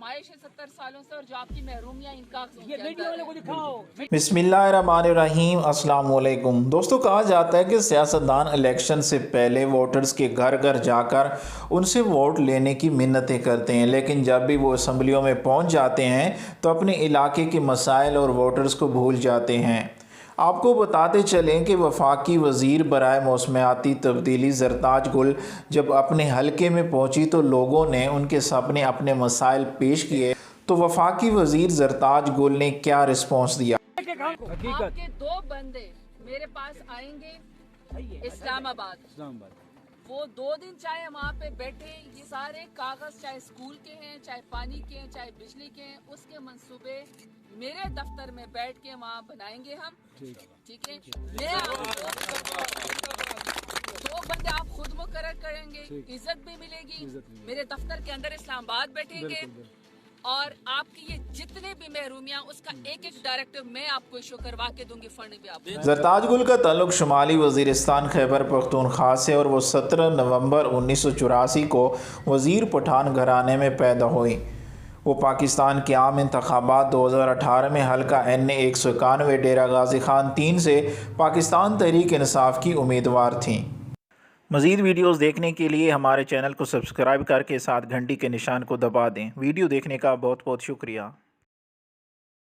आजमाइश है 70 सालों से, और जो आपकी महरूमियाँ इन कागजों के अंदर है। बिस्मिल्लाहिर्रहमानिर्रहीम, अस्सलाम वालेकुम। दोस्तों, कहा जाता है कि सियासतदान इलेक्शन से पहले वोटर्स के घर घर जाकर उनसे वोट लेने की मिन्नतें करते हैं, लेकिन जब भी वो असम्बलियों में पहुंच जाते हैं तो अपने इलाके के मसाइल और वोटर्स को भूल जाते हैं। आपको बताते चलें कि वफाकी वज़ीर बराए मौसमियाती तब्दीली ज़रताज गुल जब अपने हलके में पहुंची तो लोगों ने उनके सामने अपने मसाइल पेश किए, तो वफाकी वज़ीर ज़रताज गुल ने क्या रिस्पॉन्स दिया। आपके 2 बंदे मेरे पास आएंगे इस्लामाबाद, वो 2 दिन चाहे वहाँ पे बैठे, ये सारे कागज चाहे स्कूल के हैं, चाहे पानी के हैं, चाहे बिजली के हैं, उसके मंसूबे मेरे दफ्तर में बैठ के वहाँ बनाएंगे हम। ठीक है, मैं आपको 2 बंदे आप खुद मुकर्रर करेंगे, इज्जत भी मिलेगी, मेरे दफ्तर के अंदर इस्लामाबाद बैठेंगे, और आपकी ये जितने भी महरूमियाँ उसका एक एक डायरेक्टिव मैं आपको इशू करवा के दूंगी, फंड भी आपको। ज़रताज गुल का ताल्लुक शुमाली वज़ीरिस्तान खैबर पख्तूनख्वा से, और वो 17 नवंबर 1984 को वज़ीर पठान घराने में पैदा हुई। वो पाकिस्तान के आम इंतखाबात 2018 में हल्का NA 191 डेरा गाजी खान 3 से पाकिस्तान तहरीक इंसाफ की उम्मीदवार थीं। मज़ीद वीडियोज़ देखने के लिए हमारे चैनल को सब्सक्राइब करके साथ घंटी के निशान को दबा दें। वीडियो देखने का बहुत बहुत शुक्रिया।